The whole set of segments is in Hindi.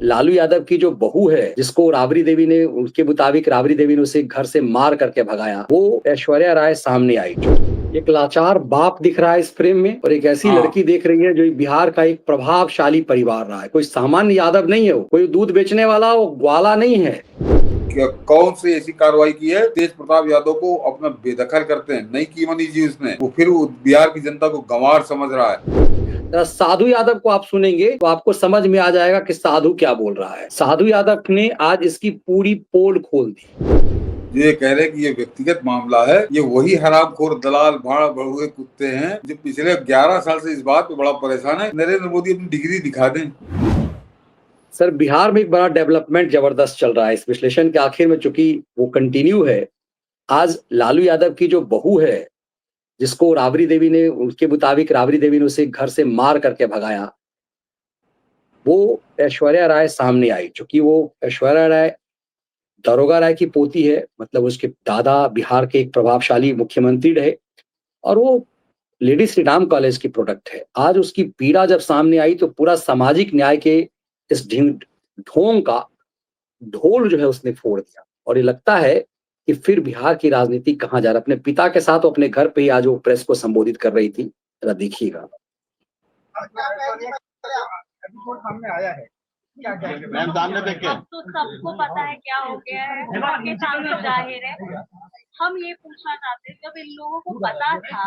लालू यादव की जो बहू है, जिसको राबड़ी देवी ने, उसके मुताबिक राबड़ी देवी ने उसे घर से मार करके भगाया, वो ऐश्वर्या राय सामने आई। एक लाचार बाप दिख रहा है इस फ्रेम में, और एक ऐसी लड़की देख रही है जो बिहार का एक प्रभावशाली परिवार रहा है। कोई सामान्य यादव नहीं है, वो कोई दूध बेचने वाला, वो ग्वाला नहीं है। कौन सी ऐसी कार्रवाई की है? तेज प्रताप यादव को अपना बेदखल करते हैं, नहीं की मनीष जी उसने, वो फिर बिहार की जनता को गंवार समझ रहा है। साधु यादव को आप सुनेंगे तो आपको समझ में आ जाएगा कि साधु क्या बोल रहा है। साधु यादव ने आज इसकी पूरी पोल खोल दी। ये कह रहे कि ये व्यक्तिगत मामला है, ये वही हरामखोर दलाल भाड़ बढ़ुए कुत्ते हैं जो पिछले 11 साल से इस बात पे बड़ा परेशान है। नरेंद्र मोदी अपनी डिग्री दिखा दें। सर, बिहार में एक बड़ा डेवलपमेंट जबरदस्त चल रहा है इस विश्लेषण के आखिर में, चूंकि वो कंटिन्यू है। आज लालू यादव की जो बहू है, जिसको राबड़ी देवी ने, उसके मुताबिक राबड़ी देवी ने उसे घर से मार करके भगाया, वो ऐश्वर्या राय सामने आई। चूंकि वो ऐश्वर्या राय दारोगा राय की पोती है, मतलब उसके दादा बिहार के एक प्रभावशाली मुख्यमंत्री रहे, और वो लेडी श्री राम कॉलेज की प्रोडक्ट है। आज उसकी पीड़ा जब सामने आई तो पूरा सामाजिक न्याय के इस ढोंग का ढोल जो है उसने फोड़ दिया। और ये लगता है कि फिर बिहार की राजनीति कहाँ जा रहा है। अपने पिता के साथ वो अपने घर पे ही आज वो प्रेस को संबोधित कर रही थी, जरा देखिएगा। सामने आया है मैम, सामने देखे। अब तो सबको पता है क्या हो गया है, सबके सामने जाहिर है। हम ये पूछना चाहते हैं, जब इन लोगों को पता था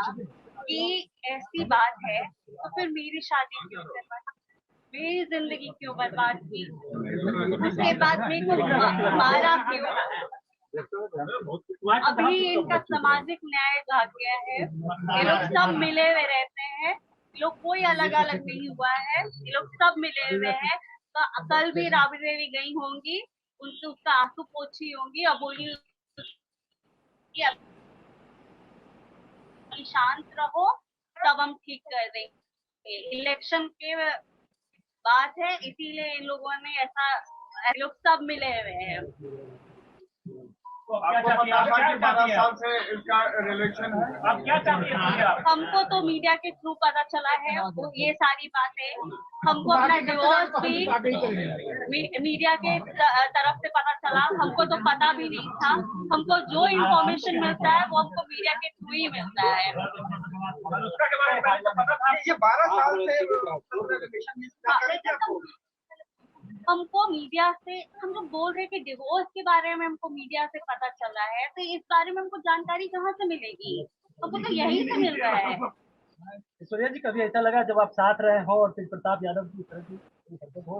कि ऐसी बात है तो फिर मेरी शादी क्यों करवाई, मेरी जिंदगी क्यों बर्बाद की, उसके बाद मेरे को मारा क्यों? अभी इनका सामाजिक न्याय भाग गया है। ये लोग सब मिले हुए रहते हैं, ये लोग कोई अलग अलग नहीं हुआ है, ये लोग सब मिले हुए हैं। तो कल भी राबड़ी देवी गई होंगी, उनसे उसका आंसू पोछी होंगी और बोली शांत रहो, तब हम ठीक कर देंगे। इलेक्शन के बात है, इसीलिए इन लोगों ने ऐसा, लोग सब मिले हुए हैं। तो आपको पता था कि 12 साल से इसका रिलेशन है, आप क्या चाहते हैं? हमको तो मीडिया के थ्रू पता चला है ये सारी बातें। हमको अपना डिवोर्स भी मीडिया के तरफ से पता चला, हमको तो पता भी नहीं था। हमको जो इन्फॉर्मेशन मिलता है वो हमको मीडिया के थ्रू ही मिलता है। ये 12 साल से हमको मीडिया से, हम जो बोल रहे हैं कि डिवोर्स के बारे में हमको मीडिया से पता चला है, तो इस बारे में हमको जानकारी कहाँ से मिलेगी? हमको तो यहीं से मिल रहा है। ऐश्वर्या जी, कभी ऐसा लगा जब आप साथ रहे हो और तेज प्रताप यादव की तरह की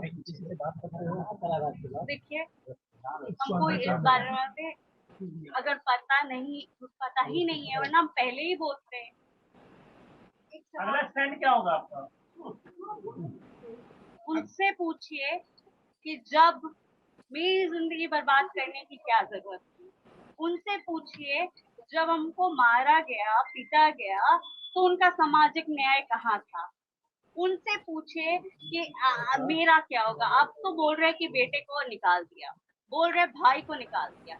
किसी से बात कर रहे हो? देखिए, हमको इस बारे में अगर पता ही नहीं है, वरना हम पहले ही बोलते हैं। अगला स्टैंड क्या होगा आपका? उनसे पूछिए कि जब मेरी जिंदगी बर्बाद करने की क्या जरूरत थी। उनसे पूछिए जब हमको मारा गया, पीटा गया, तो उनका सामाजिक न्याय कहाँ था। उनसे पूछिए कि मेरा क्या होगा। आप तो बोल रहे कि बेटे को निकाल दिया, बोल रहे भाई को निकाल दिया,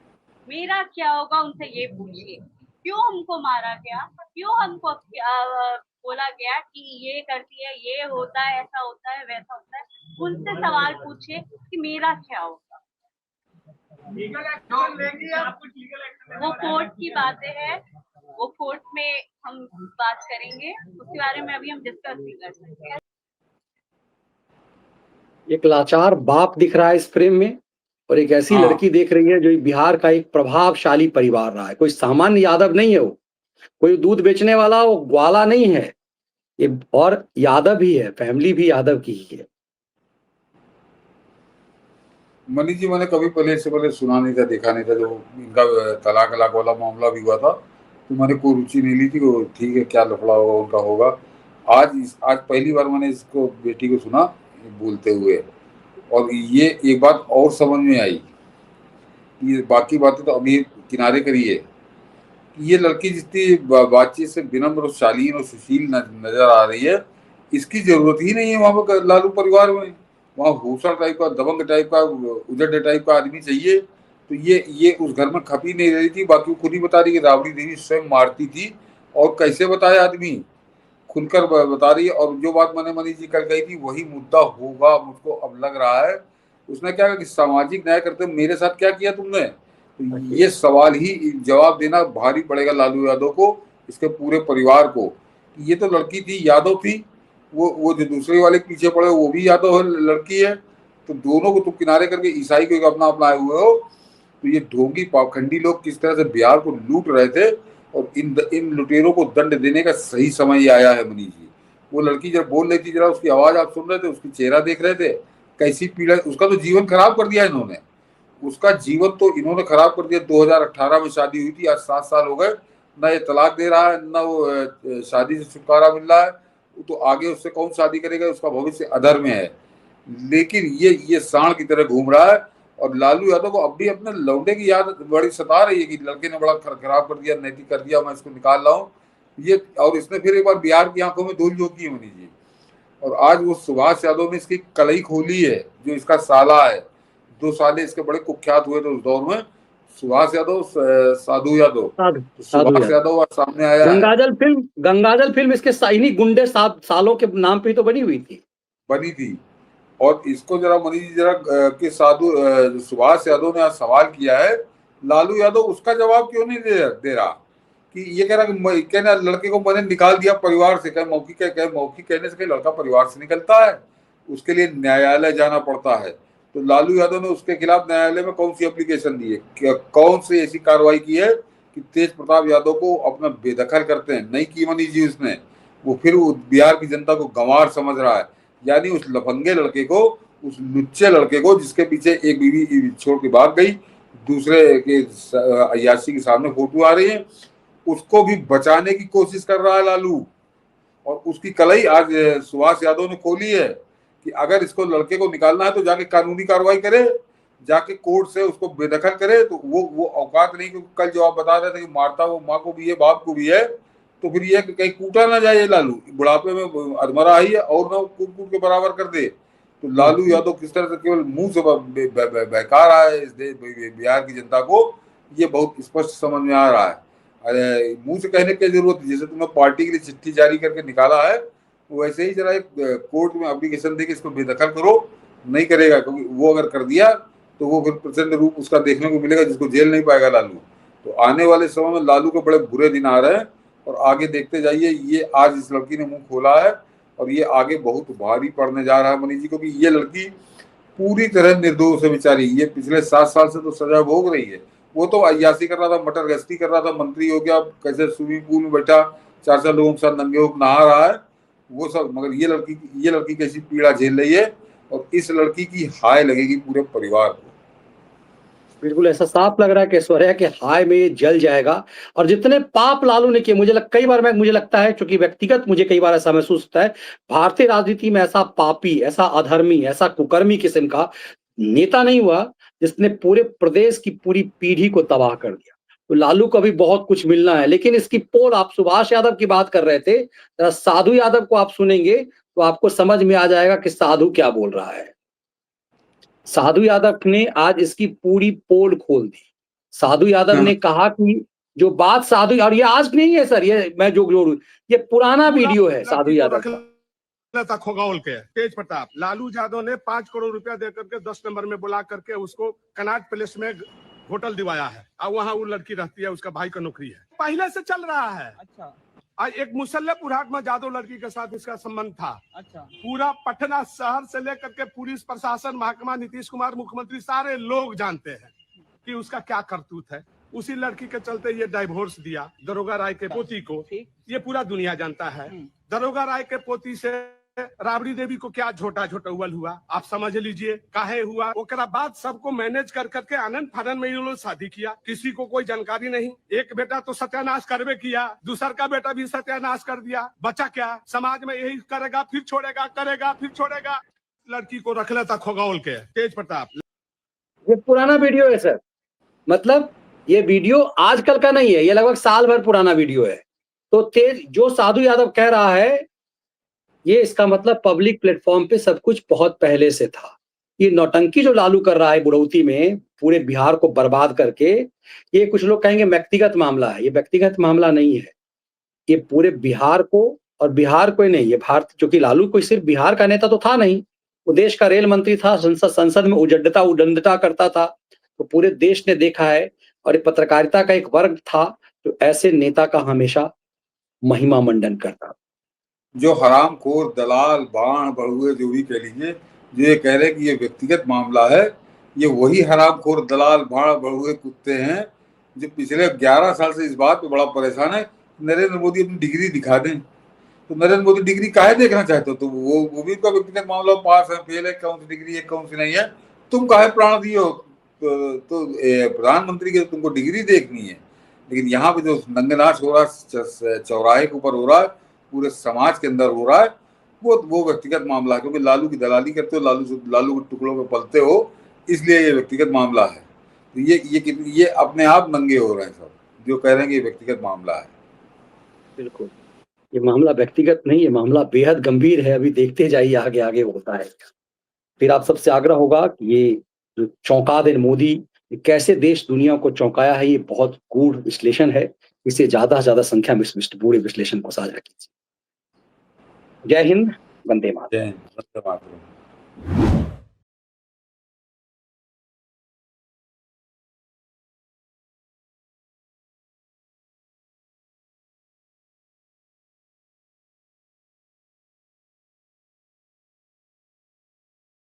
मेरा क्या होगा? उनसे ये पूछिए क्यों हमको मारा गया, क्यों हमको बोला गया कि ये करती है, ये होता है, ऐसा होता है, वैसा होता है। उनसे सवाल पूछिए कि मेरा क्या होगा। वो कोर्ट की बातें हैं, वो कोर्ट में हम बात करेंगे, उसके बारे में अभी हम डिस्कस नहीं कर सकते। एक लाचार बाप दिख रहा है इस फ्रेम में, और एक ऐसी लड़की देख रही है जो बिहार का एक प्रभावशाली परिवार रहा है। कोई सामान्य यादव नहीं है, वो कोई दूध बेचने वाला, वो ग्वाला नहीं है ये, और यादव ही है, फैमिली भी यादव की ही है। मनीष जी, मैंने कभी पहले से पहले सुना नहीं था, देखा नहीं था। जो इनका तलाक वाला मामला भी हुआ था तो मैंने कोई रुचि नहीं ली थी। वो ठीक है, क्या लफड़ा होगा उनका होगा। आज पहली बार मैंने इसको, बेटी को सुना बोलते हुए, और ये एक बात और समझ में आई। ये बाकी बातें तो अभी किनारे करिए। ये लड़की जितनी बातचीत से विनम्र और शालीन और सुशील नजर आ रही है, इसकी जरूरत ही नहीं है वहां पर लालू परिवार में। वहाँ भूषण टाइप का, दबंग टाइप का, उजड़ टाइप का आदमी चाहिए। तो ये उस घर में खपी नहीं रही थी। बाकी खुद ही बता रही कि राबड़ी देवी स्वयं मारती थी, और कैसे बताया आदमी, खुलकर बता रही है। और जो बात मैंने मनीष जी कल कही थी वही मुद्दा होगा, मुझको अब लग रहा है उसने क्या कहा कि सामाजिक न्याय करते मेरे साथ क्या किया तुमने। तो ये सवाल ही जवाब देना भारी पड़ेगा लालू यादव को, इसके पूरे परिवार को। ये तो लड़की थी, यादव थी, वो जो दूसरे वाले पीछे पड़े वो भी यादव है, लड़की है, तो दोनों को तुम किनारे करके ईसाई को अपना अपनाए हुए हो। तो ये ढोंगी पाखंडी लोग किस तरह से बिहार को लूट रहे थे, और इन लुटेरों को दंड देने का सही समय आया है मनीष जी। वो लड़की जब बोल रही थी, जरा उसकी आवाज आप सुन रहे थे, उसकी चेहरा देख रहे थे, कैसी पीड़ा, उसका तो जीवन खराब कर दिया इन्होंने, उसका जीवन तो इन्होंने खराब कर दिया। 2018 में शादी हुई थी, आज 7 साल हो गए, ना ये तलाक दे रहा है, ना वो शादी से छुटकारा मिल रहा है, तो आगे उससे कौन शादी करेगा, उसका भविष्य अधर में है। लेकिन ये सांड की तरह घूम रहा है, और लालू यादव को अब भी अपने लौंडे की याद बड़ी सता रही है कि लड़के ने बड़ा खराब कर दिया, नैतिक कर दिया, मैं इसको निकाल रहा हूँ ये। और इसने फिर एक बार बिहार की आंखों में धूल झोंकी है मनीष जी। और आज वो सुभाष यादव ने इसकी कलई खोली है, जो इसका साला है, 2 साले इसके बड़े कुख्यात हुए थे उस दौर में, सुभाष यादव, साधु यादव। तो सुभाष यादव आज सामने आया है। गंगाजल फिल्म इसके इन्हीं गुंडे सालों के नाम पे तो बनी हुई थी, बनी थी। और इसको जरा मनीष जी जरा कि साधु सुभाष यादव ने आज सवाल किया है, लालू यादव उसका जवाब क्यों नहीं दे रहा, कि ये कह रहा कि कहना लड़के को मैंने निकाल दिया परिवार से, मौखिक कहने से कहीं लड़का परिवार से निकलता है, उसके लिए न्यायालय जाना पड़ता है। तो लालू यादव ने उसके खिलाफ न्यायालय में कौन सी एप्लीकेशन दी है, कौन सी ऐसी कार्रवाई की है कि तेज प्रताप यादव को अपना बेदखल करते हैं, नहीं की मनीष जी उसने। वो फिर बिहार की जनता को गंवार समझ रहा है, यानी उस लफंगे लड़के को, उस लुच्चे लड़के को जिसके पीछे एक बीवी छोड़ के भाग गई, दूसरे के अय्याशी के सामने फोटो आ रही है, उसको भी बचाने की कोशिश कर रहा है लालू। और उसकी कलई आज सुभाष यादव ने खोली है कि अगर इसको लड़के को निकालना है तो जाके कानूनी कार्रवाई करे, जाके कोर्ट से उसको बेदखल करे। तो वो औकात नहीं, क्योंकि कल जो आप बता रहे थे कि मारता वो माँ को भी है, बाप को भी है, तो फिर ये कहीं कूटा ना जाए लालू, बुढ़ापे में अधमरा ही है और ना कूट कूट के बराबर कर दे। तो लालू यादव किस तरह से केवल मुंह से बहका रहा है इस बिहार की जनता को, ये बहुत स्पष्ट समझ में आ रहा है। अरे मुंह से कहने की जरूरत है, जैसे तुमने पार्टी के लिए चिट्ठी जारी करके निकाला है, वैसे ही जरा एक कोर्ट में एप्लीकेशन दे के इसको बेदखल करो। नहीं करेगा, क्योंकि वो अगर कर दिया तो वो फिर प्रचंड रूप उसका देखने को मिलेगा, जिसको जेल नहीं पाएगा लालू। तो आने वाले समय में लालू के बड़े बुरे दिन आ रहे हैं, और आगे देखते जाइए। ये आज इस लड़की ने मुंह खोला है, और ये आगे बहुत भारी पड़ने जा रहा है मनीष जी, क्योंकि ये लड़की पूरी तरह निर्दोष है बेचारी। ये पिछले 7 साल से तो सजा भोग रही है। वो तो अय्यासी कर रहा था, मटर गश्ती कर रहा था, मंत्री हो गया, कैसे स्विमिंग पूल में बैठा 4 लोगों के साथ नंगे होकर नहा रहा है, वो सब। मगर ये लड़की कैसी पीड़ा झेल रही है, और इस लड़की की हाय लगेगी पूरे परिवार को। बिल्कुल ऐसा साफ लग रहा है कि ऐश्वर्या के हाय में ये जल जाएगा। और जितने पाप लालू ने किए, मुझे लगता है, क्योंकि व्यक्तिगत मुझे कई बार ऐसा महसूस होता है, भारतीय राजनीति में ऐसा पापी, ऐसा अधर्मी, ऐसा कुकर्मी किस्म का नेता नहीं हुआ जिसने पूरे प्रदेश की पूरी पीढ़ी को तबाह कर दिया। तो लालू को अभी बहुत कुछ मिलना है। लेकिन इसकी पोल, आप सुभाष यादव की बात कर रहे थे, साधु यादव को आप सुनेंगे तो आपको समझ में आ जाएगा कि साधु क्या बोल रहा है। साधु यादव ने आज इसकी पूरी पोल खोल दी। साधु यादव ने कहा कि जो बात साधु, और ये आज नहीं है सर, ये मैं जो ये पुराना वीडियो है साधु यादव का। खोगावल के तेज प्रताप लालू यादव ने 5 करोड़ रुपया देकर के 10 नंबर में बुला करके उसको कनाट पैलेस में होटल दिवाया है, और वहाँ वो लड़की रहती है, उसका भाई का नौकरी है, पहले से चल रहा है। अच्छा, आज एक मुसल्लपुर हाट में जादव लड़की के साथ इसका संबंध था। अच्छा, पूरा पटना शहर से लेकर के पुलिस प्रशासन, महकमा, नीतीश कुमार मुख्यमंत्री, सारे लोग जानते हैं कि उसका क्या करतूत है। उसी लड़की के चलते ये डाइवोर्स दिया दरोगा राय के पोती को, ये पूरा दुनिया जानता है। दरोगा राय के पोती से राबड़ी देवी को क्या झोटा झोटौल हुआ, आप समझ लीजिए काहे हुआ। ओकरा बाद सबको मैनेज कर करके आनंद फानंद में ये लोग शादी किया, किसी को कोई जानकारी नहीं। एक बेटा तो सत्यानाश करवे किया, दूसर का बेटा भी सत्यानाश कर दिया। बचा क्या, समाज में यही करेगा, फिर छोड़ेगा, करेगा, फिर छोड़ेगा। लड़की को रख लेता खोगावल के तेज प्रताप। ये पुराना वीडियो है सर, मतलब ये वीडियो आजकल का नहीं है, ये लगभग साल भर पुराना वीडियो है। तो तेज जो साधु यादव कह रहा है, ये इसका मतलब पब्लिक प्लेटफॉर्म पे सब कुछ बहुत पहले से था। ये नौटंकी जो लालू कर रहा है बुढ़ौती में, पूरे बिहार को बर्बाद करके, ये कुछ लोग कहेंगे व्यक्तिगत मामला है। ये व्यक्तिगत मामला नहीं है, ये पूरे बिहार को, और बिहार को ही नहीं, ये भारत, क्योंकि लालू कोई सिर्फ बिहार का नेता तो था नहीं, वो देश का रेल मंत्री था, संसद में उडंडता करता था, तो पूरे देश ने देखा है। और ये पत्रकारिता का एक वर्ग था जो ऐसे नेता का हमेशा महिमा मंडन करता। जो हरामखोर दलाल बाण बढ़ुए जो भी कह लीजिए, जो ये कह रहे कि ये व्यक्तिगत मामला है, ये वही हरामखोर दलाल बाण बढ़ुए कुत्ते हैं जो पिछले 11 साल से इस बात पे बड़ा परेशान है नरेंद्र मोदी अपनी डिग्री दिखा दें। तो नरेंद्र मोदी डिग्री काहे देखना चाहते हो? तो वो भी उनका व्यक्तिगत मामला, पास है फेल है, कौन सी डिग्री है कौन सी नहीं है, तुम काहे प्राण दिए हो? तो प्रधानमंत्री की तुमको डिग्री देखनी है। लेकिन यहाँ पे जो नंगनाच हो रहा है, चौराहे के ऊपर हो रहा है, पूरे समाज के अंदर हो रहा है, वो व्यक्तिगत मामला है। क्योंकि लालू की दलाली करते हो, लालू के टुकड़ों में पलते हो, इसलिए ये व्यक्तिगत मामला है। तो ये अपने आप नंगे हो रहे हैं सब जो कह रहे हैं कि ये व्यक्तिगत मामला है। बिल्कुल, ये मामला व्यक्तिगत नहीं, ये मामला बेहद गंभीर है। अभी देखते जाइए आगे आगे होता है। फिर आप सबसे आग्रह होगा कि ये जो चौंका दे मोदी, ये कैसे देश दुनिया को चौंकाया है, ये बहुत गूढ़ विश्लेषण है। इसे ज्यादा से ज्यादा संख्या में इस पूरे विश्लेषण को साझा कीजिए। जय हिंद, वंदे मातरम। जय हिंद, वंदे मातरम।